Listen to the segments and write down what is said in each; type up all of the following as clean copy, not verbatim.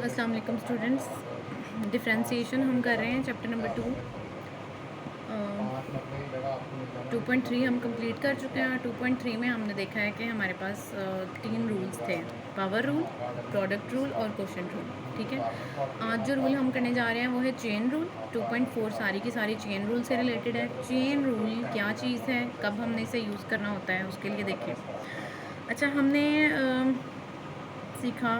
अस्सलाम वालेकुम students. Differentiation हम कर रहे हैं चैप्टर नंबर 2.3 हम कंप्लीट कर चुके हैं। 2.3 में हमने देखा है कि हमारे पास 3 रूल्स थे, पावर रूल, प्रोडक्ट रूल और कोशेंट रूल। ठीक है, आज जो रूल हम करने जा रहे हैं वो है चेन रूल। 2.4 सारी की सारी चेन रूल से रिलेटेड है। चेन रूल क्या चीज़ है, कब हमने इसे यूज़ करना होता है, उसके लिए देखें। अच्छा, हमने सीखा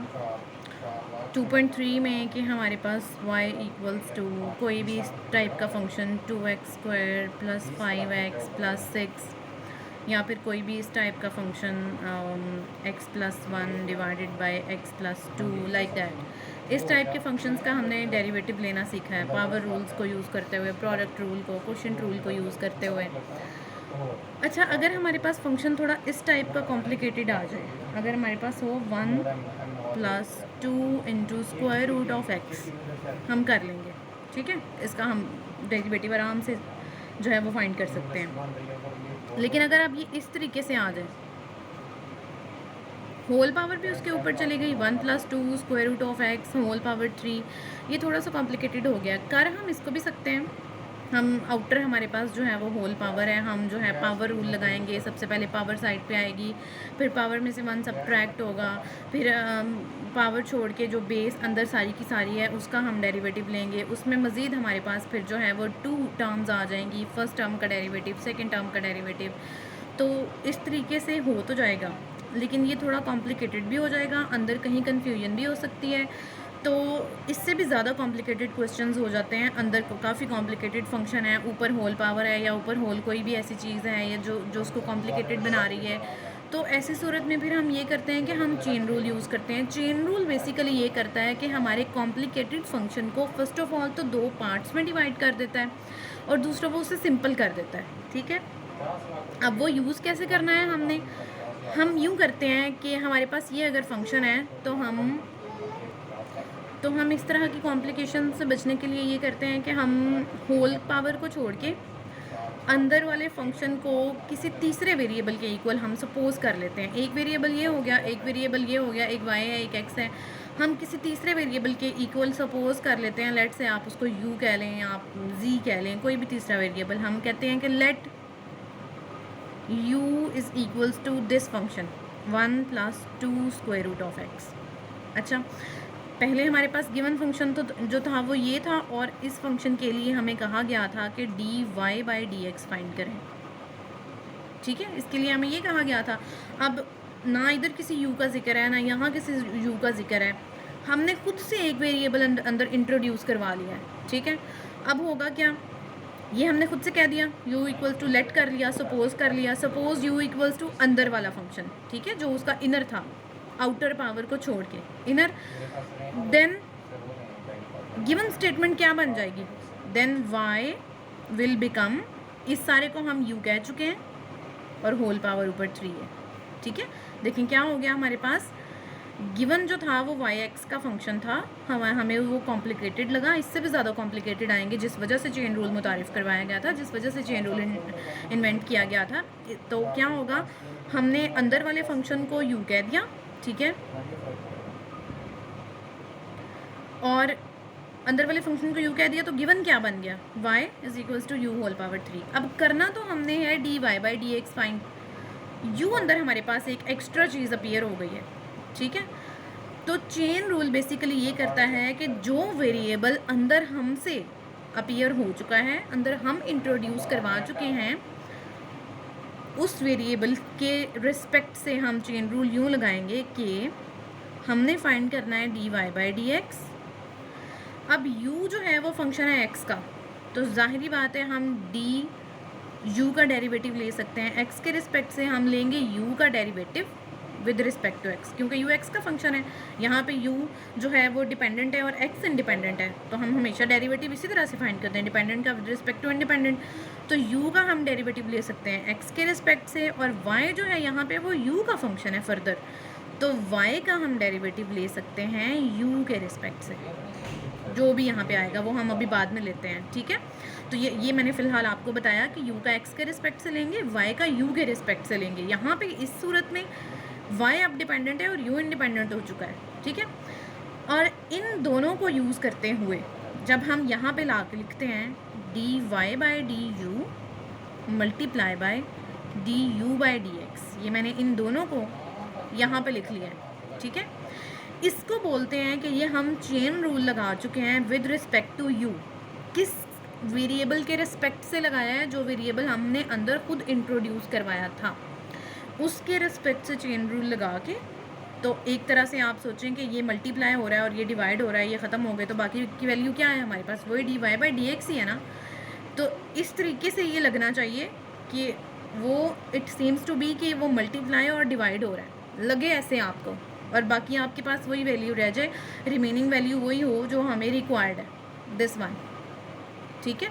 2.3 में कि हमारे पास y इक्वल्स टू कोई भी टाइप का फंक्शन 2x² + 5x + 6 या फिर कोई भी इस टाइप का function x + 1 divided by x + 2 like that. इस टाइप के फंक्शंस का हमने डेरिवेटिव लेना सीखा है पावर रूल्स को यूज़ करते हुए, प्रोडक्ट रूल को, कोशेंट रूल को यूज़ करते हुए। अच्छा, अगर हमारे पास फंक्शन थोड़ा इस टाइप का कॉम्प्लिकेटेड आ जाए, अगर हमारे पास हो 1 + 2 × √(x), हम कर लेंगे। ठीक है, इसका हम डेरिवेटिव आराम से जो है वो फाइंड कर सकते हैं। लेकिन अगर अब ये इस तरीके से आ जाए, होल पावर भी उसके ऊपर चली गई, 1 + 2 √(x) होल पावर 3, ये थोड़ा सा कॉम्प्लिकेटेड हो गया। कर हम इसको भी सकते हैं। हम आउटर हमारे पास जो है वो होल पावर है, हम जो है पावर रूल लगाएंगे। सबसे पहले पावर साइड पे आएगी, फिर पावर में से 1 सब्ट्रैक्ट होगा, फिर पावर छोड़ के जो बेस अंदर सारी की सारी है उसका हम डेरिवेटिव लेंगे। उसमें मज़ीद हमारे पास फिर जो है वो 2 टर्म्स आ जाएंगी, फर्स्ट टर्म का डेरिवेटिव, सेकेंड टर्म का डेरिवेटिव। तो इस तरीके से हो तो जाएगा, लेकिन ये थोड़ा कॉम्प्लिकेटेड भी हो जाएगा, अंदर कहीं कन्फ्यूजन भी हो सकती है। तो इससे भी ज़्यादा कॉम्प्लिकेटेड क्वेश्चंस हो जाते हैं, अंदर काफ़ी कॉम्प्लिकेटेड फंक्शन है, ऊपर होल पावर है या ऊपर होल कोई भी ऐसी चीज़ है या जो उसको कॉम्प्लिकेटेड बना रही है। तो ऐसी सूरत में फिर हम ये करते हैं कि हम चेन रूल यूज़ करते हैं। चेन रूल बेसिकली ये करता है कि हमारे कॉम्प्लिकेटेड फंक्शन को फ़र्स्ट ऑफ ऑल तो 2 पार्ट्स में डिवाइड कर देता है और दूसरा वो उसे सिंपल कर देता है। ठीक है, अब वो यूज़ कैसे करना है, हम यूँ करते हैं कि हमारे पास ये अगर फंक्शन है तो हम इस तरह की कॉम्प्लिकेशन से बचने के लिए ये करते हैं कि हम होल पावर को छोड़ के अंदर वाले फंक्शन को किसी तीसरे वेरिएबल के इक्वल हम सपोज कर लेते हैं। एक वेरिएबल ये हो गया, एक वेरिएबल ये हो गया, एक y है, एक x है। हम किसी तीसरे वेरिएबल के इक्वल सपोज कर लेते हैं। लेट से आप उसको u कह लें या आप z कह लें, कोई भी तीसरा वेरिएबल। हम कहते हैं कि let u is equals to this function 1 + 2 √(x). अच्छा, पहले हमारे पास गिवन फंक्शन तो जो था वो ये था, और इस फंक्शन के लिए हमें कहा गया था कि dy/dx फाइंड करें। ठीक है, इसके लिए हमें ये कहा गया था। अब ना इधर किसी u का जिक्र है, ना यहाँ किसी u का जिक्र है, हमने खुद से एक वेरिएबल अंदर इंट्रोड्यूस करवा लिया है। ठीक है, अब होगा क्या, ये हमने खुद से कह दिया, u इक्वल्स टू लेट कर लिया, सपोज कर लिया, सपोज u इक्वल्स टू अंदर वाला फंक्शन। ठीक है, जो उसका इनर था, आउटर पावर को छोड़ के इनर। देन गिवन स्टेटमेंट क्या बन जाएगी, देन y विल बिकम, इस सारे को हम u कह चुके हैं और होल पावर ऊपर 3 है। ठीक है, देखें क्या हो गया, हमारे पास गिवन जो था वो yx का फंक्शन था, हमें वो कॉम्प्लिकेटेड लगा, इससे भी ज़्यादा कॉम्प्लिकेटेड आएंगे, जिस वजह से चेन रूल मुतारिफ़ करवाया गया था, जिस वजह से चेन रूल इन्वेंट किया गया था। तो क्या होगा, हमने अंदर वाले फंक्शन को u कह दिया। ठीक है, और अंदर वाले फंक्शन को u कह दिया, तो गिवन क्या बन गया, y is equals to u whole power 3। अब करना तो हमने है dy/dx फाइंड। u अंदर हमारे पास एक एक्स्ट्रा चीज़ अपीयर हो गई है। ठीक है, तो चेन रूल बेसिकली ये करता है कि जो वेरिएबल अंदर हमसे अपीयर हो चुका है, अंदर हम इंट्रोड्यूस करवा चुके हैं, उस वेरिएबल के रिस्पेक्ट से हम चेन रूल यूँ लगाएंगे कि हमने फाइंड करना है dy/dx। अब u जो है वो फंक्शन है x का, तो ज़ाहिरी बात है हम du का डेरिवेटिव ले सकते हैं। x के रिस्पेक्ट से हम लेंगे u का derivative with respect to x, क्योंकि u x का फंक्शन है। यहाँ पे u जो है वो डिपेंडेंट है और x इंडिपेंडेंट है, तो हम हमेशा डेरिवेटिव इसी तरह से फाइंड करते हैं, डिपेंडेंट का विद रिस्पेक्ट टू इंडिपेंडेंट। तो u का हम डेरिवेटिव ले सकते हैं x के रिस्पेक्ट से, और y जो है यहाँ पे वो u का फंक्शन है फर्दर, तो y का हम डेरिवेटिव ले सकते हैं u के रिस्पेक्ट से। जो भी यहाँ पे आएगा वो हम अभी बाद में लेते हैं। ठीक है, तो ये मैंने फ़िलहाल आपको बताया कि u का x के रिस्पेक्ट से लेंगे, y का u के रिस्पेक्ट से लेंगे। यहाँ पे इस सूरत में y अब डिपेंडेंट है और u इंडिपेंडेंट हो चुका है। ठीक है, और इन दोनों को यूज़ करते हुए जब हम यहाँ पे ला के लिखते हैं d Y by d u multiply by d you by D x, ये मैंने इन दोनों को यहाँ पे लिख लिया है, ठीक है। इसको बोलते हैं कि ये हम चेन रूल लगा चुके हैं विद रिस्पेक्ट टू यू। किस वेरिएबल के रिस्पेक्ट से लगाया है? जो वेरिएबल हमने अंदर खुद इंट्रोड्यूस करवाया था उसके रिस्पेक्ट से चेन रूल लगा के। तो एक तरह से आप सोचें कि ये मल्टीप्लाई हो रहा है और ये डिवाइड हो रहा है, ये ख़त्म हो गए, तो बाकी की वैल्यू क्या है हमारे पास? वही D Y by D X ही है ना। तो इस तरीके से ये लगना चाहिए कि वो इट सीम्स टू बी कि वो मल्टीप्लाई और डिवाइड हो रहा है, लगे ऐसे आपको, और बाकी आपके पास वही वैल्यू रह जाए, रिमेनिंग वैल्यू वही हो जो हमें रिक्वायर्ड है, दिस वन, ठीक है।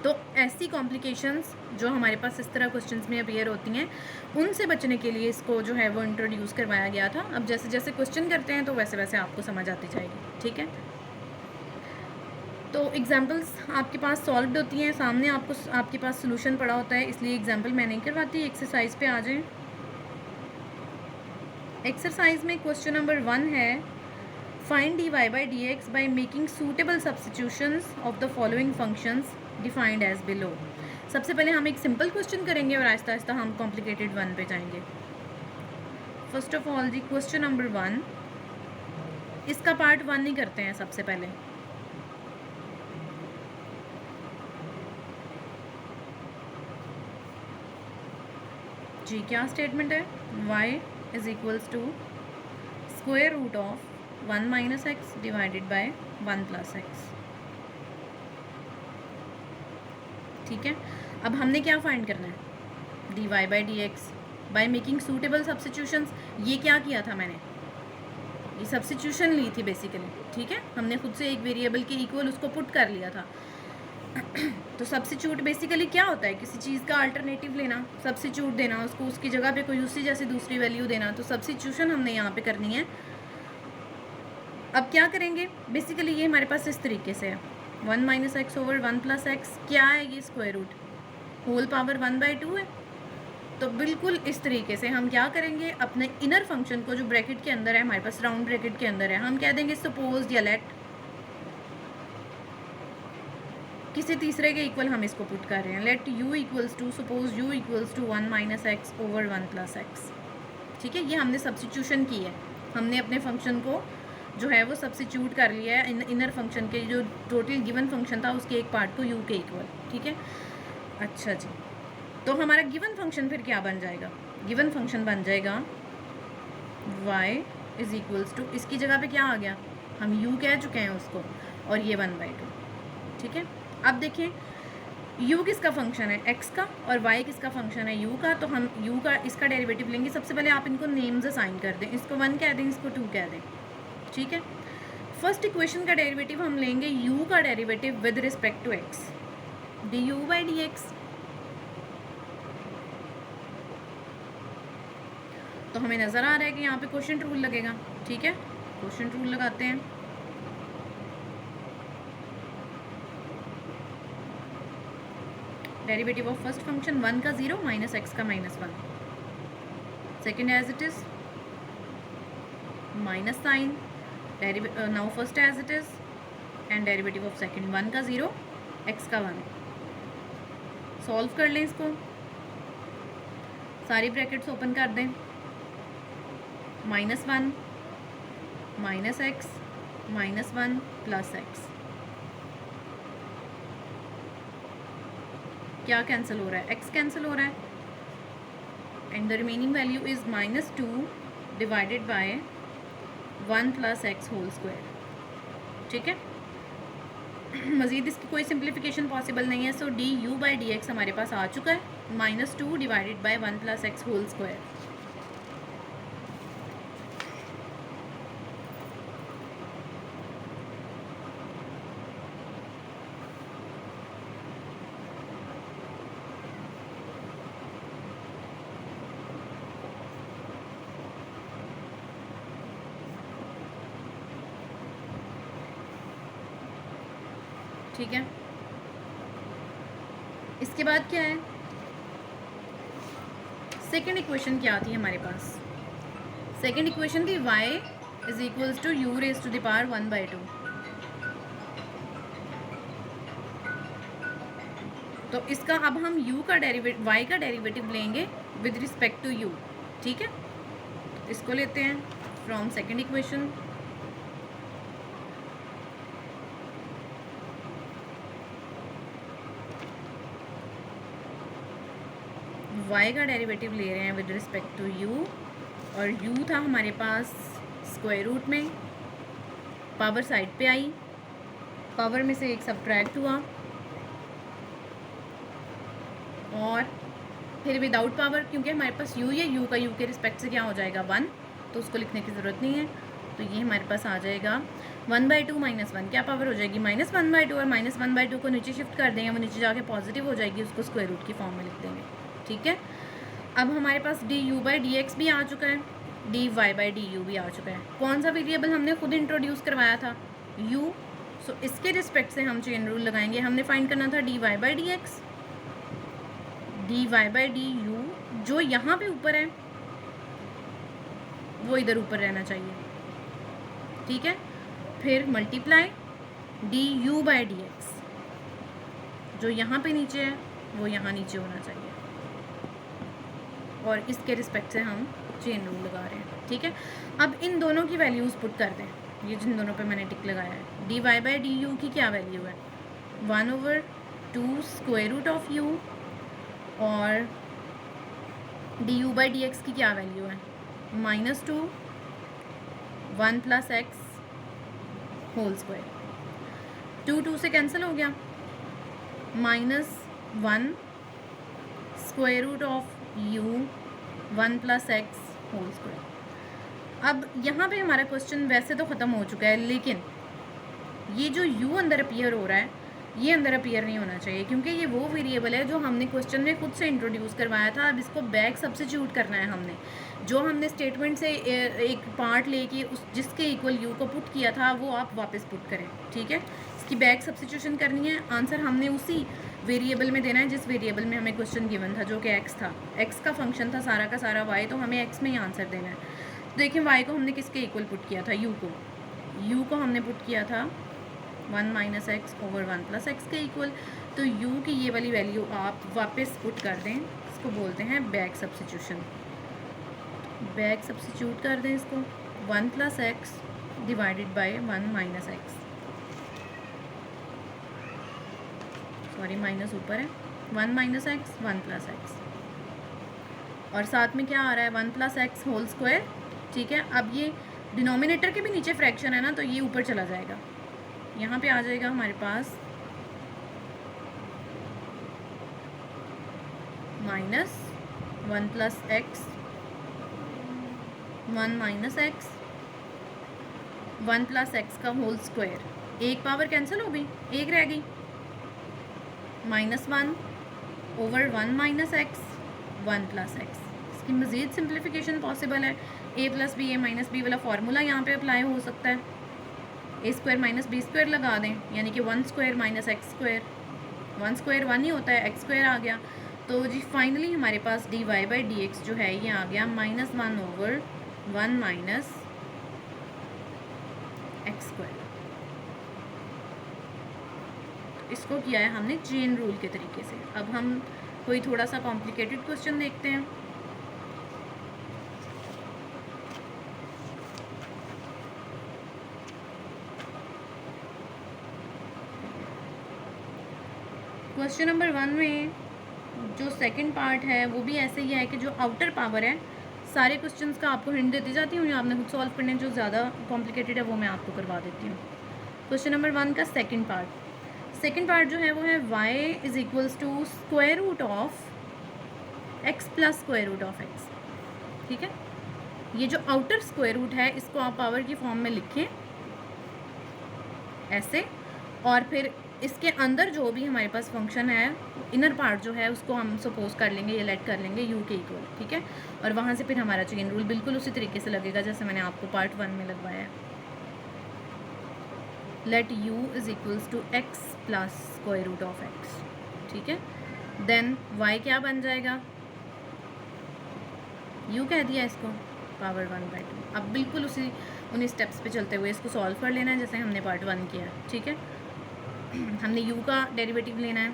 तो ऐसी कॉम्प्लिकेशंस जो हमारे पास इस तरह क्वेश्चंस में अपीयर होती हैं, उनसे बचने के लिए इसको जो है वो इंट्रोड्यूस करवाया गया था। अब जैसे जैसे क्वेश्चन करते हैं तो वैसे वैसे आपको समझ आती जाएगी, ठीक है। तो एग्जांपल्स आपके पास सॉल्व्ड होती हैं, सामने आपके पास सोल्यूशन पड़ा होता है, इसलिए एग्जांपल मैं नहीं करवाती। एक्सरसाइज पे आ जाएं। एक्सरसाइज में क्वेश्चन नंबर 1 है, find d Y by D x by making suitable substitutions of the following functions defined as below. सबसे पहले हम एक सिंपल क्वेश्चन करेंगे और आहिस्ता आहिस्ता हम कॉम्प्लिकेटेड वन पे जाएंगे। फर्स्ट ऑफ ऑल जी क्वेश्चन नंबर 1, इसका पार्ट 1 ही करते हैं सबसे पहले। जी क्या स्टेटमेंट है? y is equals to square root of 1 minus x divided by 1 plus x, ठीक है। अब हमने क्या फाइंड करना है? D Y by D x by making suitable substitutions. ये क्या किया था मैंने? ये सब्सटीट्यूशन ली थी बेसिकली, ठीक है। हमने खुद से एक वेरिएबल के इक्वल उसको पुट कर लिया था। तो सब्स्टिट्यूट बेसिकली क्या होता है? किसी चीज़ का अल्टरनेटिव लेना, सब्स्टिट्यूट देना, उसको उसकी जगह पे कोई उसी जैसी दूसरी वैल्यू देना। तो सब्स्टिट्यूशन हमने यहाँ पे करनी है। अब क्या करेंगे? बेसिकली ये हमारे पास इस तरीके से है, 1 minus x over 1 plus X, क्या है ये? स्क्वायर रूट, होल पावर 1/2 है। तो बिल्कुल इस तरीके से हम क्या करेंगे? अपने इनर फंक्शन को जो ब्रैकेट के अंदर है, हमारे पास राउंड ब्रैकेट के अंदर है, हम कह देंगे सपोज या लेट, किसी तीसरे के इक्वल हम इसको पुट कर रहे हैं। Let u equals to, suppose u equals to 1 minus x over 1 plus x, ठीक है। ये हमने सब्स्टिट्यूशन की है, हमने अपने फंक्शन को जो है वो सब्स्टिट्यूट कर लिया है इनर फंक्शन के, जो टोटल गिवन फंक्शन था उसके एक पार्ट को u के इक्वल, ठीक है। अच्छा जी, तो हमारा गिवन फंक्शन फिर क्या बन जाएगा? गिवन फंक्शन बन जाएगा y इज इक्वल्स टू, इसकी जगह पे क्या आ गया? हम u कह चुके हैं उसको, और ये 1/2, ठीक है। अब देखें u किसका फंक्शन है? x का, और y किसका फंक्शन है? u का। तो हम u का इसका डेरिवेटिव लेंगे। सबसे पहले आप इनको नेम्स असाइन कर दें, इसको 1 कह दें, इसको 2 कह दें, ठीक है। फर्स्ट इक्वेशन का डेरिवेटिव हम लेंगे u का derivative with respect to x, d you by D x. तो हमें नज़र आ रहा है कि यहाँ पे क्वोशिएंट रूल लगेगा, ठीक है। क्वोशिएंट रूल लगाते हैं। डेरिवेटिव ऑफ फर्स्ट फंक्शन 1 का 0 माइनस एक्स का -1, second as it is minus sign, now first as it is, and derivative of second 1 का 0 एक्स का 1। सॉल्व कर लें इसको, सारी ब्रैकेट्स ओपन कर दें, -1 माइनस एक्स -1 प्लस एक्स, क्या कैंसिल हो रहा है? x कैंसिल हो रहा है, and the remaining value is -2 divided by 1 plus X whole square, ठीक है। मज़ीद इसकी कोई सिंप्लीफिकेशन पॉसिबल नहीं है। So D you by D X हमारे पास आ चुका है, -2 divided by 1 plus X whole square. ठीक है, इसके बाद क्या है? सेकेंड इक्वेशन क्या आती है हमारे पास? सेकेंड इक्वेशन थी y is equals to u raise to the power 1/2। तो इसका अब हम u का डेरिवेटिव y का डेरिवेटिव लेंगे विद रिस्पेक्ट टू u। ठीक है, इसको लेते हैं फ्रॉम सेकेंड इक्वेशन। y का डेरिवेटिव ले रहे हैं विद रिस्पेक्ट टू u, और u था हमारे पास स्क्वायर रूट में, पावर साइड पे आई, पावर में से एक सब्ट्रैक्ट हुआ, और फिर विदाउट पावर, क्योंकि हमारे पास u या u का u के रिस्पेक्ट से क्या हो जाएगा 1, तो उसको लिखने की ज़रूरत नहीं है। तो ये हमारे पास आ जाएगा 1/2 माइनस 1, क्या पावर हो जाएगी -1/2, और -1/2 को नीचे शिफ्ट कर देंगे, वो नीचे जाके पॉजिटिव हो जाएगी, उसको स्क्वायर रूट की फॉर्म में लिख देंगे। ठीक है, अब हमारे पास du/dx भी आ चुका है, dy/du भी आ चुका है। कौन सा वेरिएबल हमने खुद इंट्रोड्यूस करवाया था, u। सो इसके रिस्पेक्ट से हम चेन रूल लगाएंगे। हमने फाइंड करना था dy/dx, dy/du जो यहाँ पे ऊपर है वो इधर ऊपर रहना चाहिए। ठीक है, फिर मल्टीप्लाई du/dx जो यहाँ पे नीचे है वो यहाँ नीचे होना चाहिए, और इसके रिस्पेक्ट से हम चेन रूल लगा रहे हैं। ठीक है, अब इन दोनों की वैल्यूज़ पुट कर दें, ये जिन दोनों पे मैंने टिक लगाया है। dy/du की क्या वैल्यू है 1/2 स्क्वायर रूट ऑफ u, और du/dx की क्या वैल्यू है -2 1 + x होल स्क्वायर। 2 से कैंसिल हो गया, -1 square root of u 1 + x whole square. अब यहाँ पे हमारा क्वेश्चन वैसे तो ख़त्म हो चुका है, लेकिन ये जो u अंदर अपीयर हो रहा है ये अंदर अपीयर नहीं होना चाहिए, क्योंकि ये वो वेरिएबल है जो हमने क्वेश्चन में खुद से इंट्रोड्यूस करवाया था। अब इसको बैक सब्स्टिट्यूट करना है हमने, जो हमने स्टेटमेंट से एक पार्ट लेके उस जिसके इक्वल u को पुट किया था वो आप वापस पुट करें। ठीक है, इसकी बैक सब्स्टिट्यूशन करनी है, आंसर हमने उसी वेरिएबल में देना है जिस वेरिएबल में हमें क्वेश्चन गिवन था, जो कि x था। x का फंक्शन था सारा का सारा y, तो हमें x में ही आंसर देना है। तो देखिए y को हमने किसके इक्वल पुट किया था, u को हमने पुट किया था 1 - x/1 + x के इक्वल। तो u की ये वाली वैल्यू आप वापस पुट कर दें, इसको बोलते हैं बैक सब्स्टिट्यूशन। बैक सब्स्टिट्यूट कर दें इसको, 1 + x divided by 1 - x, sorry minus ऊपर है, 1 - x 1 + x, और साथ में क्या आ रहा है 1 + x होल स्क्वायर। ठीक है, अब ये डिनोमिनेटर के भी नीचे फ्रैक्शन है ना, तो ये ऊपर चला जाएगा, यहाँ पे आ जाएगा हमारे पास -1 + x 1 - x 1 + x का होल स्क्वायर। एक पावर कैंसिल हो गई, एक रह गई, -1/1 - x 1 + x। इसकी मज़ीद सिंप्लीफिकेशन पॉसिबल है, a + b a - b वाला फार्मूला यहाँ पे अप्लाई हो सकता है। a² - b² लगा दें, यानी कि 1² - x², 1² 1 ही होता है, x² आ गया। तो जी फाइनली हमारे पास dy/dx जो है ये आ गया -1/1 - x²। इसको किया है हमने चेन रूल के तरीके से। अब हम कोई थोड़ा सा कॉम्प्लिकेटेड क्वेश्चन देखते हैं। क्वेश्चन नंबर 1 में जो सेकंड पार्ट है वो भी ऐसे ही है कि जो आउटर पावर है, सारे क्वेश्चंस का आपको हिंट देती जाती हूँ, आपने खुद सॉल्व करने, जो ज़्यादा कॉम्प्लिकेटेड है वो मैं आपको करवा देती हूँ। क्वेश्चन नंबर 1 का सेकंड पार्ट जो है वो है y = square root of x + square root of x। ठीक है, ये जो आउटर स्क्वायर रूट है इसको आप पावर की फॉर्म में लिखें ऐसे, और फिर इसके अंदर जो भी हमारे पास फंक्शन है, इनर पार्ट जो है उसको हम सपोज कर लेंगे, ये लेट कर लेंगे u के इक्वल। ठीक है, और वहाँ से फिर हमारा चेन रूल बिल्कुल उसी तरीके से लगेगा जैसे मैंने आपको पार्ट 1 में लगवाया है। Let u = x + square root of x। ठीक है, देन y क्या बन जाएगा, u कह दिया इसको, पावर 1/2। अब बिल्कुल उसी उन स्टेप्स पे चलते हुए इसको सॉल्व कर लेना है जैसे हमने पार्ट 1 किया है, ठीक है। हमने यू का डेरिवेटिव लेना है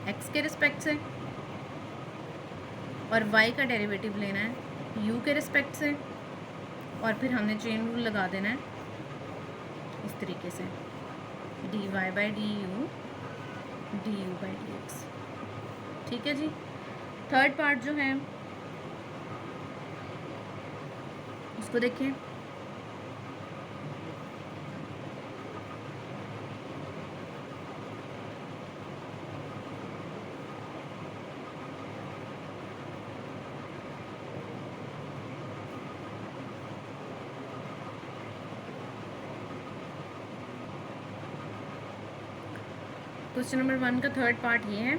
एक्स के रिस्पेक्ट से और वाई का डेरिवेटिव लेना है यू के रिस्पेक्ट से, और फिर हमने चेन रूल लगा देना है इस तरीके से d Y by d you by D x, ठीक है जी। थर्ड पार्ट जो है उसको देखिए। क्वेश्चन नंबर 1 का थर्ड पार्ट ये है।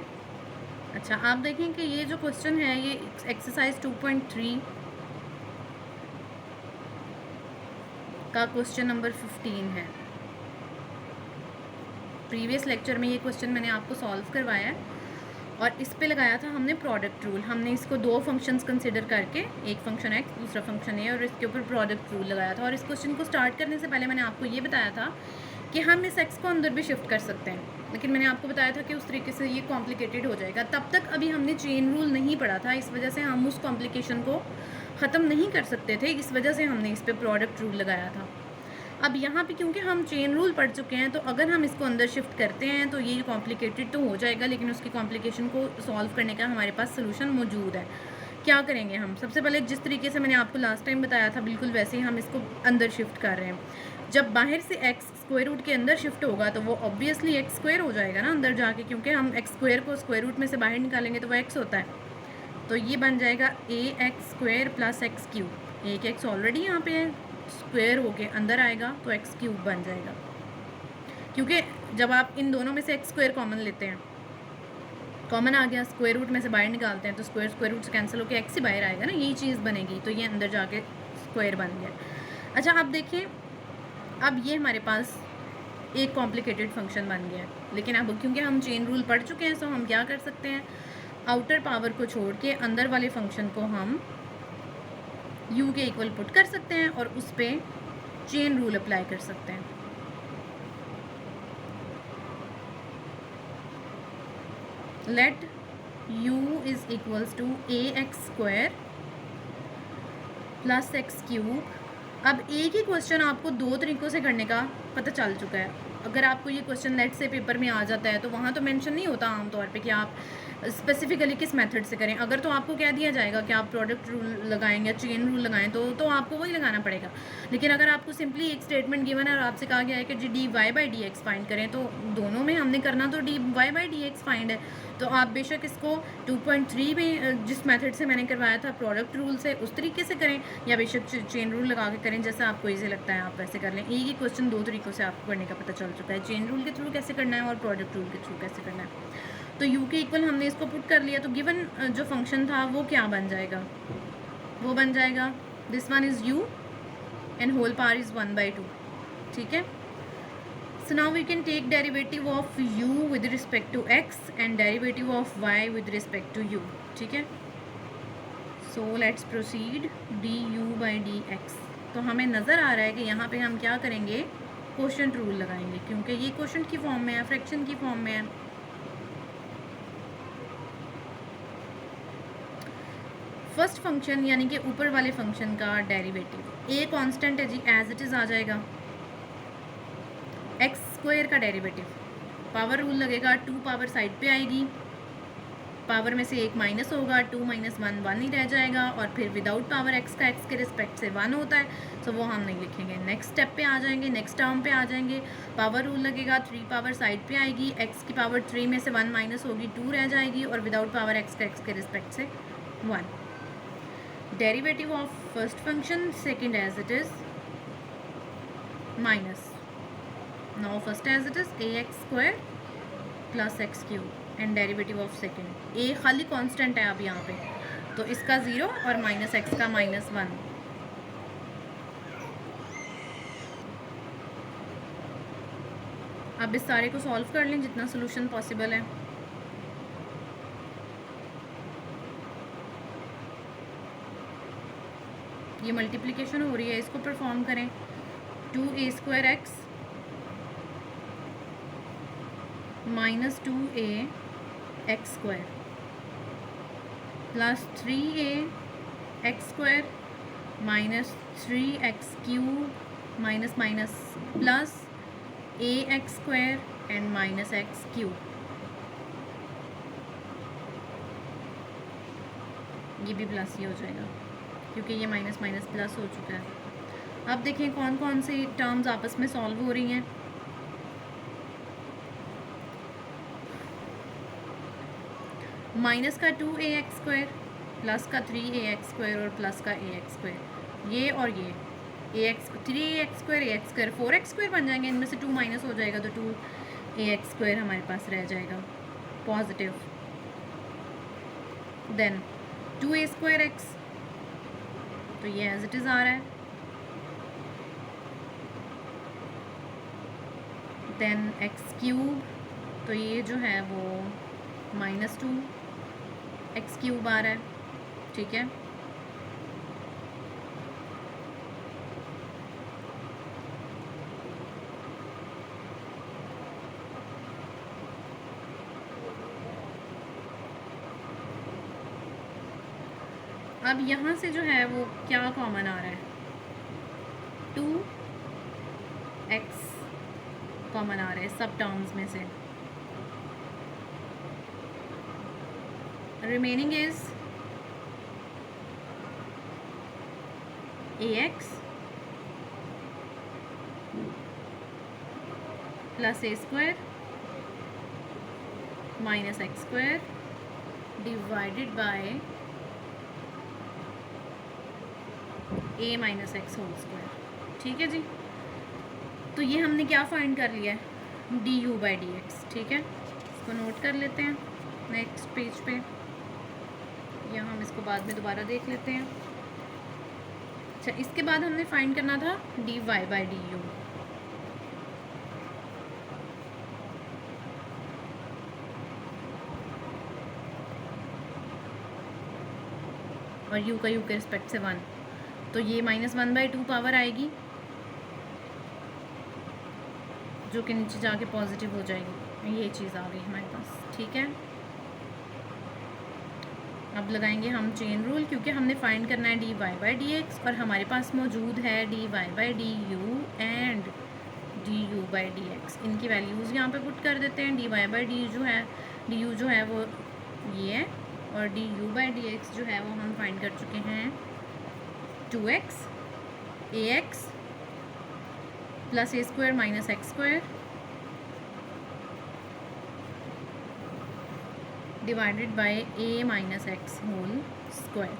अच्छा, आप देखें कि ये जो क्वेश्चन है ये एक्सरसाइज 2.3 का क्वेश्चन नंबर 15 है। प्रीवियस लेक्चर में ये क्वेश्चन मैंने आपको सॉल्व करवाया है और इस पे लगाया था हमने प्रोडक्ट रूल। हमने इसको दो फंक्शंस कंसिडर करके, एक फंक्शन एक्स दूसरा फंक्शन ए, और इसके ऊपर प्रोडक्ट रूल लगाया था। और इस क्वेश्चन को स्टार्ट करने से पहले मैंने आपको ये बताया था कि हम इस एक्स को अंदर भी शिफ्ट कर सकते हैं, लेकिन मैंने आपको बताया था कि उस तरीके से ये कॉम्प्लिकेटेड हो जाएगा। तब तक अभी हमने चेन रूल नहीं पढ़ा था, इस वजह से हम उस कॉम्प्लिकेशन को ख़त्म नहीं कर सकते थे, इस वजह से हमने इस पर प्रोडक्ट रूल लगाया था। अब यहाँ पे क्योंकि हम चेन रूल पढ़ चुके हैं तो अगर हम इसको अंदर शिफ्ट करते हैं तो ये कॉम्प्लिकेटेड तो हो जाएगा, लेकिन उसकी कॉम्प्लिकेशन को सॉल्व करने का हमारे पास सोल्यूशन मौजूद है। क्या करेंगे हम? सबसे पहले जिस तरीके से मैंने आपको लास्ट टाइम बताया था बिल्कुल वैसे ही हम इसको अंदर शिफ्ट कर रहे हैं। जब बाहर से एक्स स्क्वायर रूट के अंदर शिफ्ट होगा तो वो ऑब्वियसली एक्स स्क्वायर हो जाएगा ना अंदर जाके, क्योंकि हम एक्स स्क्वायर को स्क्वायर रूट में से बाहर निकालेंगे तो वो एक्स होता है। तो ये बन जाएगा A x square plus x cube. एक एक्स ऑलरेडी यहाँ पे है, स्क्वायर होके अंदर आएगा तो एक्स क्यूब बन जाएगा, क्योंकि जब आप इन दोनों में से एक्स स्क्वायर कॉमन लेते हैं, कॉमन आ गया, स्क्वायर रूट में से बाहर निकालते हैं तो स्क्वायर रूट से कैंसिल होकर एक्स ही बाहर आएगा ना, यही चीज़ बनेगी। तो ये अंदर जाके स्क्वायर बन गया। अच्छा, आप देखिए, अब ये हमारे पास एक कॉम्प्लिकेटेड फंक्शन बन गया है, लेकिन अब क्योंकि हम चेन रूल पढ़ चुके हैं तो हम क्या कर सकते हैं, आउटर पावर को छोड़ के अंदर वाले फंक्शन को हम u के इक्वल पुट कर सकते हैं और उस पर चेन रूल अप्लाई कर सकते हैं। Let u is equals to a x square plus x cube. अब एक ही क्वेश्चन आपको दो तरीक़ों से करने का पता चल चुका है। अगर आपको ये क्वेश्चन लेट से पेपर में आ जाता है तो वहाँ तो मेंशन नहीं होता आमतौर पे कि आप स्पेसिफिकली किस मेथड से करें। अगर तो आपको कह दिया जाएगा कि आप प्रोडक्ट रूल लगाएं या चेन रूल लगाएं तो आपको वही लगाना पड़ेगा। लेकिन अगर आपको सिंपली एक स्टेटमेंट गिवन है और आपसे कहा गया है कि जी d Y by D x find करें, तो दोनों में हमने करना तो d Y by D x find है। तो आप बेशक इसको 2.3 में जिस मेथड से मैंने करवाया था प्रोडक्ट रूल से उस तरीके से करें, या बेशक चेन रूल लगा के करें, जैसा आपको ईजी लगता है आप वैसे कर लें। एक ही क्वेश्चन दो तरीक़ों से आपको करने का पता चल चुका है, चेन रूल के थ्रू कैसे करना है और प्रोडक्ट रूल के थ्रू कैसे करना है। तो u के इक्वल हमने इसको पुट कर लिया, तो गिवन जो फंक्शन था वो क्या बन जाएगा, वो बन जाएगा this one is u and whole power is 1/2, ठीक है। So now we can take derivative of u with respect to x and derivative of y with respect to u, ठीक है। So let's proceed du by dx। तो हमें नज़र आ रहा है कि यहाँ पे हम क्या करेंगे, क्वोशंट रूल लगाएंगे, क्योंकि ये क्वोशंट की फॉर्म में है, फ्रैक्शन की फॉर्म में है। फर्स्ट फंक्शन यानी कि ऊपर वाले फंक्शन का डेरिवेटिव a कांस्टेंट है जी, एज इट इज़ आ जाएगा। एक्स स्क्वायर का डेरिवेटिव, पावर रूल लगेगा, 2 पावर साइड पे आएगी, पावर में से एक माइनस होगा, 2 - 1 1 ही रह जाएगा, और फिर विदाउट पावर एक्स का एक्स के रिस्पेक्ट से 1 होता है, तो वो हम नहीं लिखेंगे। नेक्स्ट स्टेप पे आ जाएंगे, नेक्स्ट टर्म पे आ जाएंगे, पावर रूल लगेगा, 3 पावर साइड पे आएगी, एक्स की पावर 3 में से 1 माइनस होगी, 2 रह जाएगी, और विदाउट पावर एक्स का एक्स के रिस्पेक्ट से 1। Derivative of first function, second as it is, minus, now first as it is ax square plus x cube and derivative of second। a खाली कांस्टेंट है अब यहाँ पे, तो इसका 0 और माइनस एक्स का -1। अब इस सारे को सॉल्व कर लें जितना सोल्यूशन पॉसिबल है। ये मल्टीप्लिकेशन हो रही है, इसको परफॉर्म करें। 2a² x minus 2a² plus 3a² minus 3x³ minus minus plus ax² and minus x³। ये भी प्लस ही हो जाएगा क्योंकि ये माइनस माइनस प्लस हो चुका है। अब देखें कौन कौन सी टर्म्स आपस में सॉल्व हो रही हैं। माइनस का 2ax² प्लस का 3ax² और प्लस का ax², ये और ये 3ax² ax² 4x² बन जाएंगे। इनमें से 2 माइनस हो जाएगा तो 2ax² हमारे पास रह जाएगा पॉजिटिव। देन 2a² x, तो ये एज इट इज़ आ रहा है। देन x³, तो ये जो है वो माइनस 2x³ आ रहा है, ठीक है। अब यहाँ से जो है वो क्या कॉमन आ रहा है, 2x कॉमन आ रहा है सब टर्म्स में से। Remaining is ax plus a² minus x² divided by a minus x whole square, ठीक है जी। तो ये हमने क्या फाइंड कर लिया है, du/dx, ठीक है। इसको नोट कर लेते हैं नेक्स्ट पेज पे, या हम इसको बाद में दोबारा देख लेते हैं। अच्छा, इसके बाद हमने फाइंड करना था dy/du। और u का u के रिस्पेक्ट से 1, तो ये -1/2 पावर आएगी जो कि नीचे जाके पॉजिटिव हो जाएगी। ये चीज़ आ गई हमारे पास, ठीक है। अब लगाएंगे हम चेन रूल, क्योंकि हमने फाइंड करना है dy/dx और हमारे पास मौजूद है dy/du एंड du/dx। इनकी वैल्यूज़ यहाँ पे पुट कर देते हैं। du जो है वो ये है, और du/dx जो है वो हम फाइंड कर चुके हैं 2x ax plus a² minus x² divided by a minus x whole square.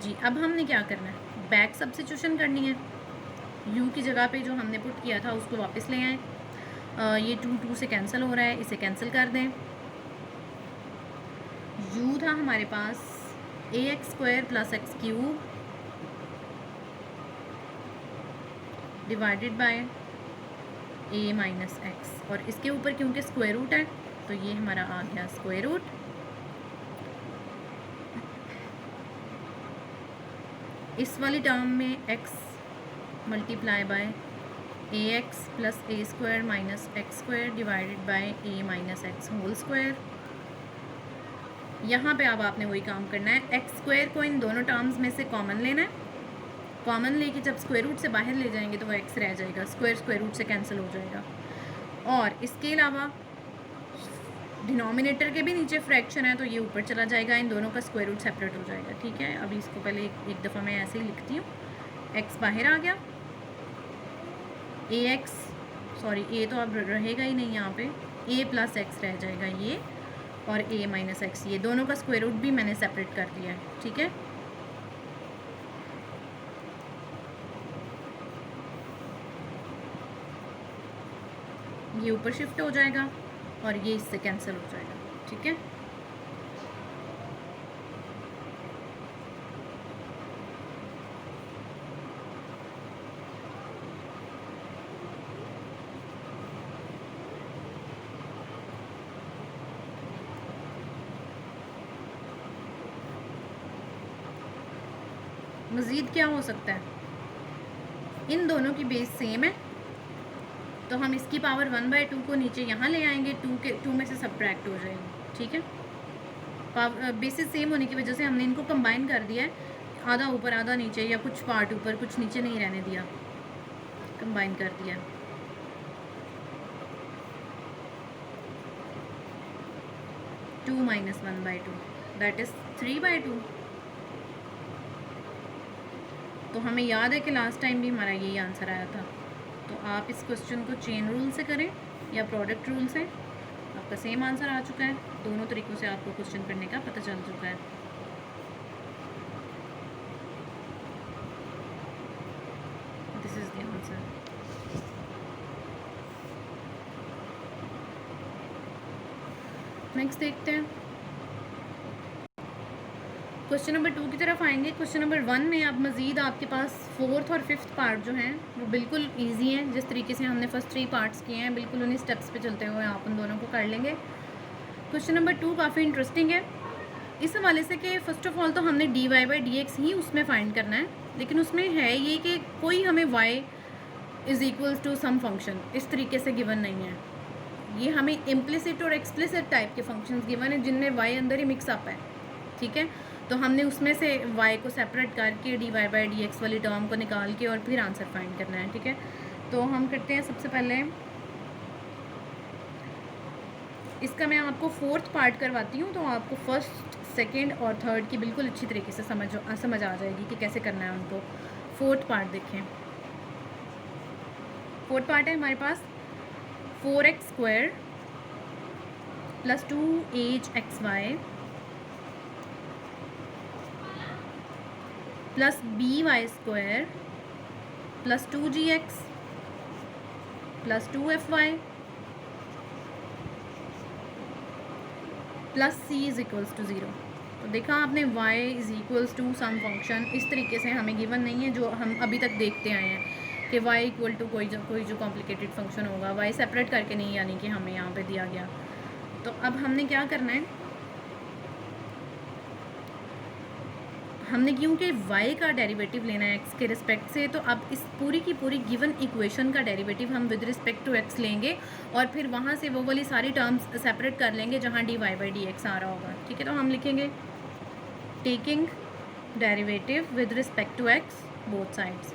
जी, अब हमने क्या करना है, बैक सब्स्टिट्यूशन करनी है। u की जगह पे जो हमने पुट किया था उसको वापस ले आएँ। ये 2 से कैंसिल हो रहा है, इसे कैंसिल कर दें। u था हमारे पास ax² plus x³ divided by a minus x, और इसके ऊपर क्योंकि स्क्वायर रूट है तो ये हमारा आ गया स्क्वायर रूट। इस वाली टर्म में x multiply by ax plus a² minus x² divided by a minus x whole square. यहाँ पे अब आपने वही काम करना है, x² को इन दोनों टर्म्स में से कॉमन लेना है। कॉमन लेके जब स्क्वायर रूट से बाहर ले जाएंगे तो वो x रह जाएगा, स्क्वायर रूट से कैंसिल हो जाएगा। और इसके अलावा डिनोमिनेटर के भी नीचे फ्रैक्शन है तो ये ऊपर चला जाएगा, इन दोनों का स्क्वायर रूट सेपरेट हो जाएगा, ठीक है। अभी इसको पहले एक दफ़ा मैं ऐसे ही लिखती हूँ, x बाहर आ गया, a तो अब रहेगा ही नहीं यहाँ पे, a प्लस x रह जाएगा ये, और a माइनस x, ये दोनों का स्क्वायर रूट भी मैंने सेपरेट कर दिया है, ठीक है। ये ऊपर शिफ्ट हो जाएगा और ये इससे कैंसिल हो जाएगा, ठीक है। मज़ीद क्या हो सकता है, इन दोनों की बेस सेम है तो हम इसकी पावर 1/2 को नीचे यहाँ ले आएंगे, 2 में से सब्ट्रैक्ट हो जाएगी, ठीक है। बेसिस सेम होने की वजह से हमने इनको कंबाइन कर दिया है, आधा ऊपर आधा नीचे, या कुछ पार्ट ऊपर कुछ नीचे नहीं रहने दिया, कंबाइन कर दिया। Two minus 1/2 that is 3/2। तो हमें याद है कि लास्ट टाइम भी हमारा यही आंसर आया था। तो आप इस क्वेश्चन को चेन रूल से करें या प्रोडक्ट रूल से, आपका सेम आंसर आ चुका है। दोनों तरीक़ों से आपको क्वेश्चन करने का पता चल चुका है। This is the answer. Next देखते हैं, क्वेश्चन नंबर 2 की तरफ आएंगे। क्वेश्चन नंबर 1 में अब मज़ीद आपके पास 4th और 5th पार्ट जो हैं वो बिल्कुल इजी हैं। जिस तरीके से हमने फर्स्ट 3 पार्ट्स किए हैं, बिल्कुल उन्हीं स्टेप्स पे चलते हुए आप उन दोनों को कर लेंगे। क्वेश्चन नंबर 2 काफ़ी इंटरेस्टिंग है इस हवाले से कि फ़र्स्ट ऑफ ऑल तो हमने dy/dx ही उसमें फ़ाइंड करना है, लेकिन उसमें है ये कि कोई हमें y = सम फंक्शन इस तरीके से गिवन नहीं है। ये हमें इम्प्लिसिट और एक्सप्लिसिट टाइप के फंक्शंस गिवन है जिनमें y अंदर ही मिक्सअप है, ठीक है। तो हमने उसमें से y को सेपरेट करके dy/dx वाली टर्म को निकाल के और फिर आंसर फाइंड करना है, ठीक है। तो हम करते हैं, सबसे पहले इसका मैं आपको 4th पार्ट करवाती हूँ, तो आपको 1st, 2nd और 3rd की बिल्कुल अच्छी तरीके से समझ आ जाएगी कि कैसे करना है उनको। 4th पार्ट देखें। 4th पार्ट है हमारे पास 4x² + 2hxy + by² + 2gx + 2fy + c = 0। तो देखा आपने y = सम फंक्शन इस तरीके से हमें गिवन नहीं है, जो हम अभी तक देखते आए हैं कि y = कोई जो कॉम्प्लिकेटेड फंक्शन होगा, y सेपरेट करके नहीं, यानी कि हमें यहाँ पे दिया गया। तो अब हमने क्या करना है, हमने क्योंकि y का डेरिवेटिव लेना है x के रिस्पेक्ट से, तो अब इस पूरी की पूरी गिवन इक्वेशन का डेरिवेटिव हम विद रिस्पेक्ट टू x लेंगे और फिर वहाँ से वो वाली सारी टर्म्स सेपरेट कर लेंगे जहाँ dy/dx आ रहा होगा, ठीक है। तो हम लिखेंगे taking derivative with respect to x both sides.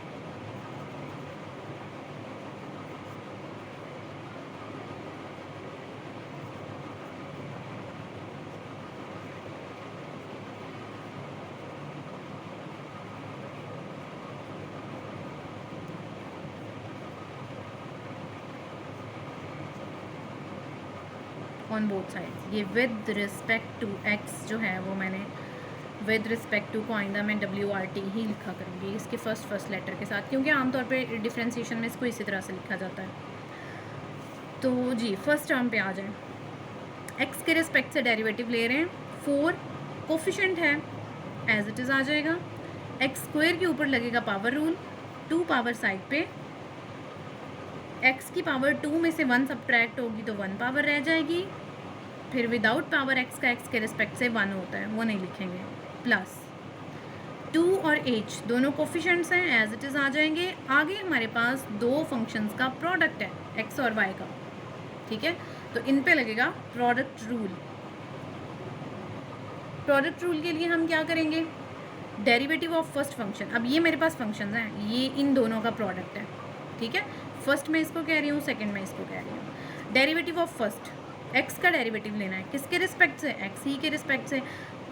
On both sides. ये विद रिस्पेक्ट टू x जो है वो मैंने विद रिस्पेक्ट टू को आइंदा मैं WRT ही लिखा करूँगी इसके फर्स्ट लेटर के साथ, क्योंकि आमतौर पे डिफ्रेंसिएशन में इसको इसी तरह से लिखा जाता है। तो जी फर्स्ट टर्म पे आ जाए, x के रिस्पेक्ट से डेरिवेटिव ले रहे हैं, 4 कोफिशेंट है एज इट इज़ आ जाएगा, x² के ऊपर लगेगा पावर रूल, 2 पावर साइड पे, x की पावर 2 में से 1 सब्ट्रैक्ट होगी तो 1 पावर रह जाएगी, फिर विदाउट पावर x का x के रिस्पेक्ट से 1 होता है, वो नहीं लिखेंगे, प्लस 2 और h दोनों कोफिशेंट्स हैं एज इट इज़ आ जाएंगे। आगे हमारे पास 2 फंक्शंस का प्रोडक्ट है x और y का, ठीक है। तो इन पे लगेगा प्रोडक्ट रूल। प्रोडक्ट रूल के लिए हम क्या करेंगे, डेरिवेटिव ऑफ फर्स्ट फंक्शन, अब ये मेरे पास फंक्शंस हैं, ये इन दोनों का प्रोडक्ट है, ठीक है। फर्स्ट में इसको कह रही हूँ, सेकंड में इसको कह रही हूँ। डेरिवेटिव ऑफ फर्स्ट, x का डेरिवेटिव लेना है, किसके रिस्पेक्ट से, x ही के रिस्पेक्ट से।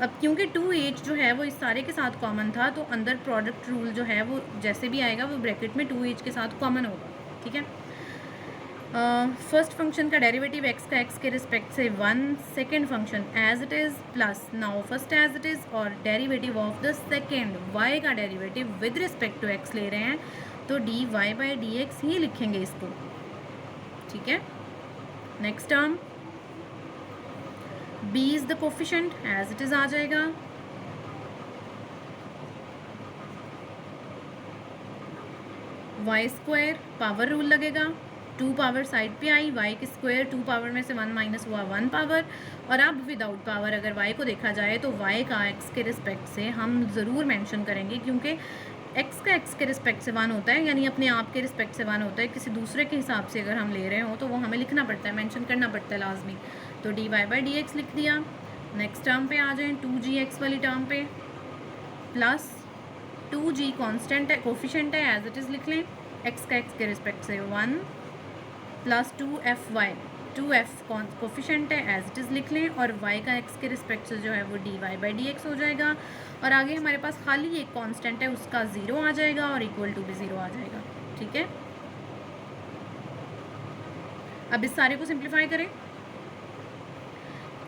अब क्योंकि 2h जो है वो इस सारे के साथ कॉमन था, तो अंदर प्रोडक्ट रूल जो है वो जैसे भी आएगा वो ब्रैकेट में 2h के साथ कॉमन होगा, ठीक है। फर्स्ट फंक्शन का डेरिवेटिव x का x के रिस्पेक्ट से 1, second function as it is plus now first as it is, और derivative of the second y का derivative with respect to x ले रहे हैं, तो dy/dx ही लिखेंगे इसको, ठीक है। Next term b is the coefficient as it is आ जाएगा, y² पावर रूल लगेगा, 2 पावर साइड पे आई, y की स्क्वायर 2 पावर में से 1 माइनस हुआ 1 पावर। और अब विदाउट पावर अगर y को देखा जाए तो y का x के रिस्पेक्ट से हम ज़रूर मेंशन करेंगे, क्योंकि x का x के रिस्पेक्ट से 1 होता है, यानी अपने आप के रिस्पेक्ट से 1 होता है। किसी दूसरे के हिसाब से अगर हम ले रहे हो तो वो हमें लिखना पड़ता है, मेंशन करना पड़ता है लाजमी। तो dy/dx लिख दिया। नेक्स्ट टर्म पे आ जाएँ, 2gx वाली टर्म पे, प्लस 2g कांस्टेंट है, कोफिशिएंट है, एज इट इज़ लिख लें, x का x के रिस्पेक्ट से 1, प्लस 2f कोफिशिएंट है, एज इट इज़ लिख लें, और y का x के रिस्पेक्ट से जो है वो dy/dx हो जाएगा। और आगे हमारे पास खाली एक कांस्टेंट है, उसका 0 आ जाएगा और इक्वल टू भी 0 आ जाएगा। ठीक है, अब इस सारे को सिंप्लीफाई करें।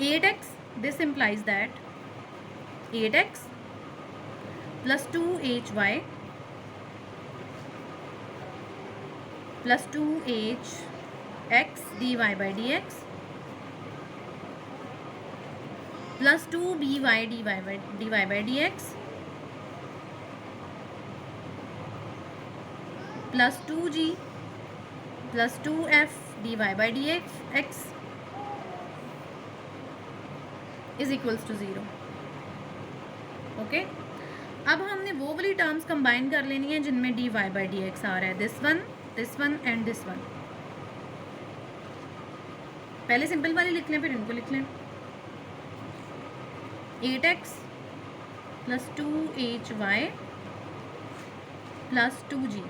8x, this implies that 8x plus 2hy plus 2hx dy/dx plus 2by dy/dx plus 2g plus 2f dy/dx is equals to 0। Okay, अब हमने वो वाली टर्म्स कंबाइन कर लेनी है जिनमें dy/dx आ रहा है, this one and this one. पहले सिंपल वाली लिख लें, फिर इनको लिख लें। 8x plus 2hy plus 2g।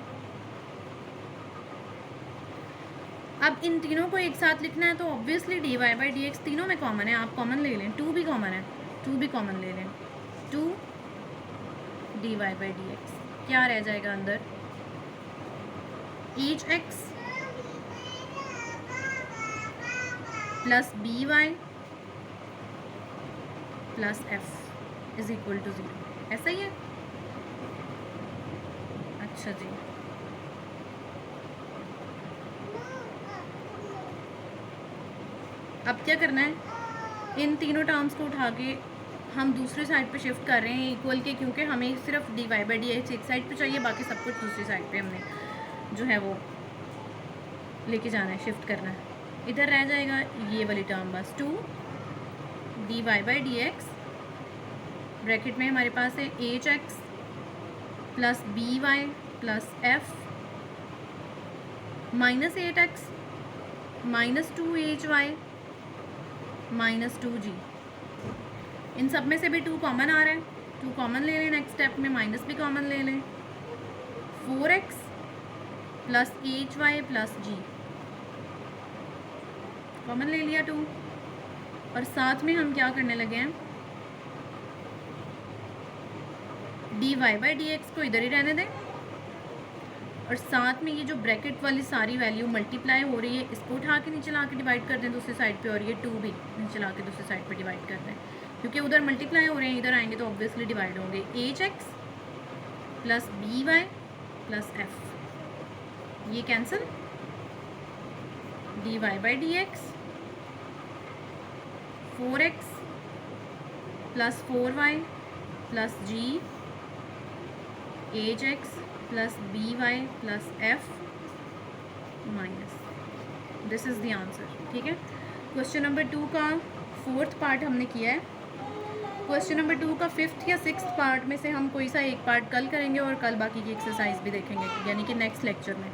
अब इन तीनों को एक साथ लिखना है तो ऑब्वियसली dy/dx तीनों में कॉमन है, आप कॉमन ले लें, 2 भी कॉमन है, 2 भी कॉमन ले लें, 2 dy/dx क्या रह जाएगा अंदर, hx plus by plus f is equal to 0। ऐसा ही है। अच्छा जी, अब क्या करना है, इन तीनों टर्म्स को उठा के हम दूसरी साइड पे शिफ्ट कर रहे हैं इक्वल के, क्योंकि हमें सिर्फ dy/dx एक साइड पे चाहिए, बाकी सब कुछ दूसरी साइड पे हमने जो है वो लेके जाना है, शिफ्ट करना है। इधर रह जाएगा ये वाली टर्म बस, 2 dy/dx ब्रैकेट में हमारे पास है hx plus by plus f minus 8x minus 2hy minus 2g। इन सब में से भी 2 कॉमन आ रहा है, 2 कॉमन ले लें, नेक्स्ट स्टेप में माइनस भी कॉमन ले लें, 4x plus hy plus g common ले लिया 2। और साथ में हम क्या करने लगे हैं, dy/dx को इधर ही रहने दें, और साथ में ये जो ब्रैकेट वाली सारी वैल्यू मल्टीप्लाई हो रही है इसको उठा के नीचे ला के डिवाइड कर दें दूसरी साइड पे, और ये 2 भी नीचे ला के दूसरी साइड पे डिवाइड कर दें, क्योंकि उधर मल्टीप्लाई हो रहे हैं, इधर आएंगे तो ऑब्वियसली डिवाइड होंगे। hx plus by plus f ये cancel, dy/dx 4x plus 4y plus g hx plus by plus f minus, this is the answer. ठीक है, क्वेश्चन नंबर 2 का 4th पार्ट हमने किया है। क्वेश्चन नंबर 2 का 5th या 6th पार्ट में से हम कोई सा एक पार्ट कल करेंगे और कल बाकी की एक्सरसाइज भी देखेंगे, यानी कि नेक्स्ट लेक्चर में।